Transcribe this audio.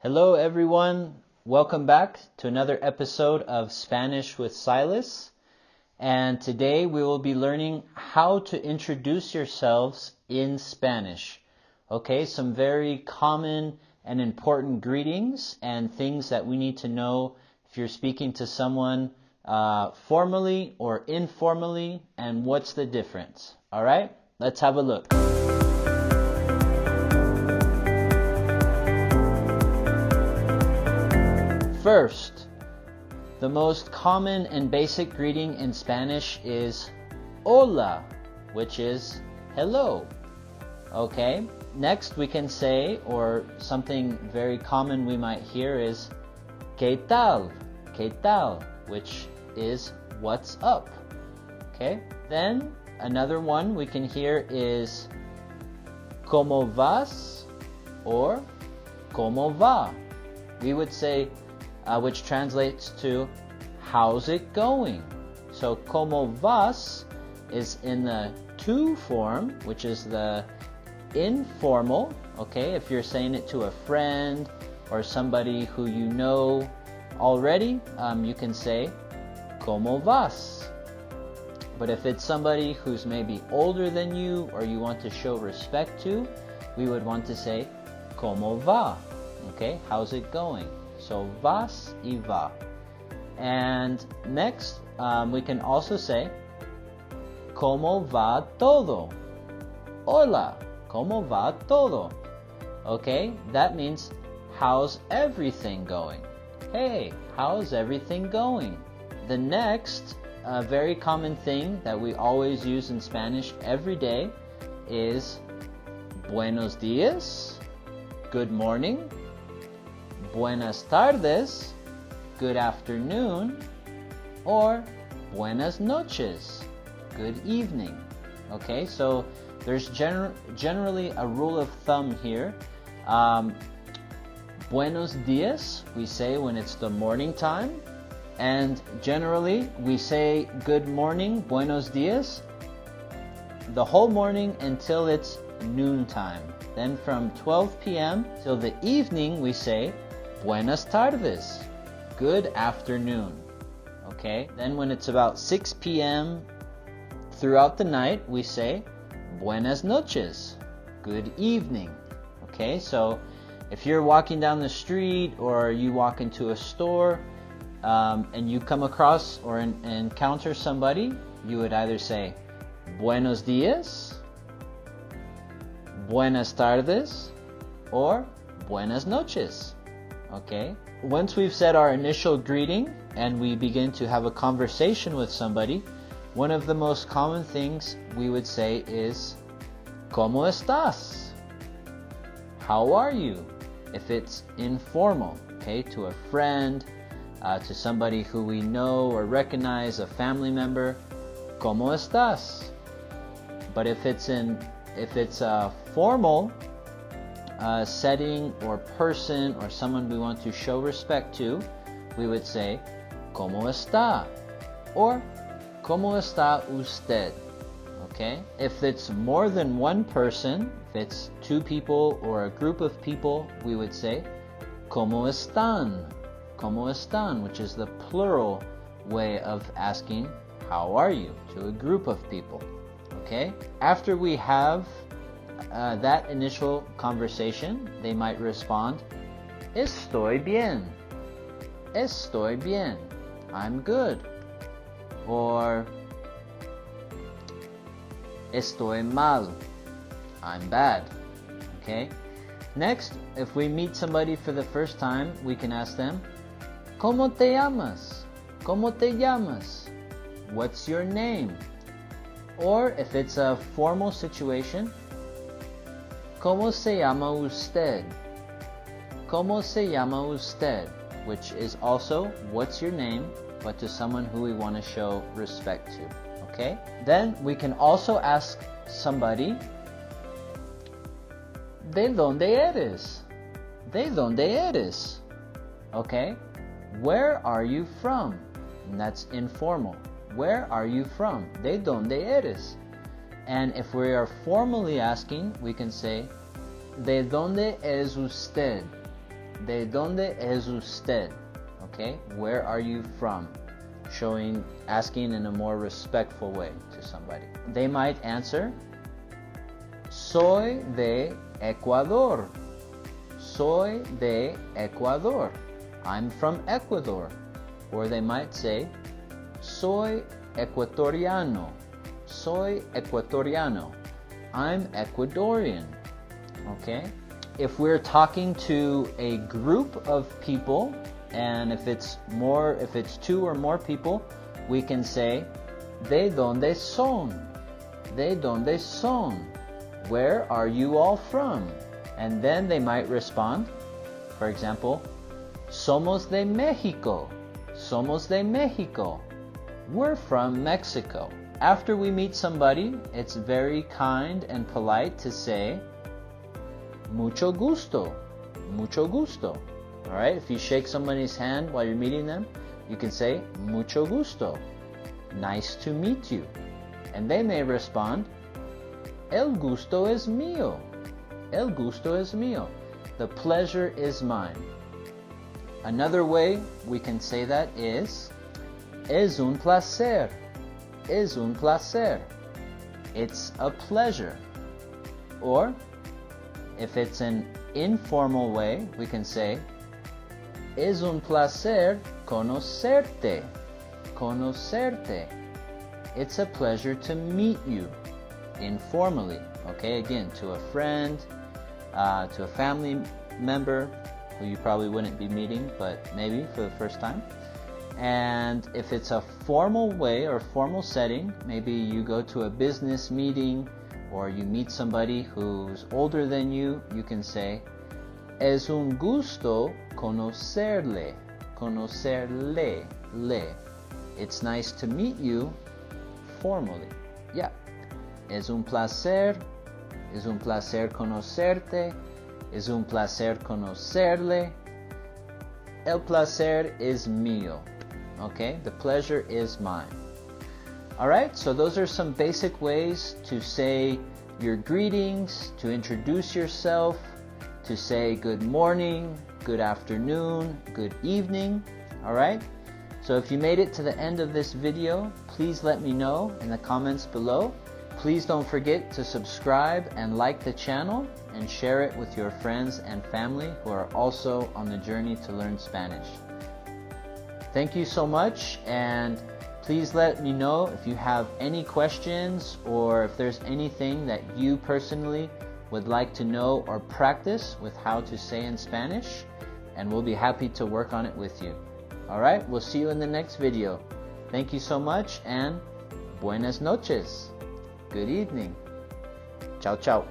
Hello everyone, welcome back to another episode of Spanish with Silas. And today we will be learning how to introduce yourselves in Spanish. Okay, some very common and important greetings and things that we need to know if you're speaking to someone formally or informally, and what's the difference. Alright, let's have a look. First, the most common and basic greeting in Spanish is hola, which is hello. Okay, next we can say, or something very common we might hear is ¿Qué tal? ¿Qué tal? Which is what's up. Okay, then another one we can hear is ¿Cómo vas? Or ¿Cómo va? We would say which translates to how's it going? So ¿Cómo vas? is in the to form, which is the informal. Okay, if you're saying it to a friend or somebody who you know already, you can say ¿Cómo vas? But if it's somebody who's maybe older than you or you want to show respect to, we would want to say ¿Cómo va? Okay, how's it going? So vas y va. And next, we can also say ¿Cómo va todo? Hola, ¿cómo va todo? Okay, that means how's everything going? Hey, how's everything going? The next very common thing that we always use in Spanish every day is buenos días, good morning, buenas tardes, good afternoon, or buenas noches, good evening. Okay, so there's generally a rule of thumb here. Buenos días we say when it's the morning time, and generally we say good morning, buenos días, the whole morning until it's noontime. Then from 12 p.m. till the evening we say buenas tardes, good afternoon. Okay, then when it's about 6 p.m. throughout the night we say buenas noches, good evening. Okay, so if you're walking down the street or you walk into a store and you come across or encounter somebody, you would either say buenos días, buenas tardes, or buenas noches. Okay, once we've said our initial greeting and we begin to have a conversation with somebody, one of the most common things we would say is ¿Cómo estás? How are you? If it's informal, okay, to a friend, to somebody who we know or recognize, a family member, ¿Cómo estás? But if it's a formal setting or person or someone we want to show respect to, we would say ¿Cómo está? Or ¿Cómo está usted? Okay? If it's more than one person, if it's two people or a group of people, we would say ¿Cómo están? ¿Cómo están? Which is the plural way of asking how are you to a group of people. Okay? After we have that initial conversation, they might respond Estoy bien. Estoy bien. I'm good. Or Estoy mal. I'm bad. Okay? Next, if we meet somebody for the first time, we can ask them ¿Cómo te llamas? ¿Cómo te llamas? What's your name? Or if it's a formal situation, ¿Cómo se llama usted? ¿Cómo se llama usted? Which is also what's your name, but to someone who we want to show respect to. Okay? Then we can also ask somebody ¿De dónde eres? ¿De dónde eres? Okay? Where are you from? And that's informal. Where are you from? ¿De dónde eres? And if we are formally asking, we can say ¿De dónde es usted? ¿De dónde es usted? Okay, where are you from? Asking in a more respectful way to somebody. They might answer, soy de Ecuador. Soy de Ecuador. I'm from Ecuador. Or they might say, soy ecuatoriano. Soy ecuatoriano. I'm Ecuadorian. Okay? If we're talking to a group of people, and if it's two or more people, we can say, ¿De dónde son? ¿De dónde son? Where are you all from? And then they might respond, for example, somos de México. Somos de México. We're from Mexico. After we meet somebody, it's very kind and polite to say, mucho gusto. Mucho gusto. All right, if you shake somebody's hand while you're meeting them, you can say, mucho gusto. Nice to meet you. And they may respond, el gusto es mío. El gusto es mío. The pleasure is mine. Another way we can say that is, es un placer. Es un placer. It's a pleasure. Or, if it's an informal way, we can say, es un placer conocerte. Conocerte. It's a pleasure to meet you informally. Okay, again, to a friend, to a family member who you probably wouldn't be meeting, but maybe for the first time. And if it's a formal way or formal setting, maybe you go to a business meeting or you meet somebody who's older than you, you can say, es un gusto conocerle. Conocerle. Le. It's nice to meet you formally. Yeah. Es un placer conocerte. Es un placer conocerle. El placer es mío. Okay, the pleasure is mine. Alright, so those are some basic ways to say your greetings, to introduce yourself, to say good morning, good afternoon, good evening. Alright, so if you made it to the end of this video, please let me know in the comments below. Please don't forget to subscribe and like the channel and share it with your friends and family who are also on the journey to learn Spanish. Thank you so much, and please let me know if you have any questions or if there's anything that you personally would like to know or practice with how to say in Spanish, and we'll be happy to work on it with you. Alright, we'll see you in the next video. Thank you so much, and buenas noches. Good evening. Ciao, ciao.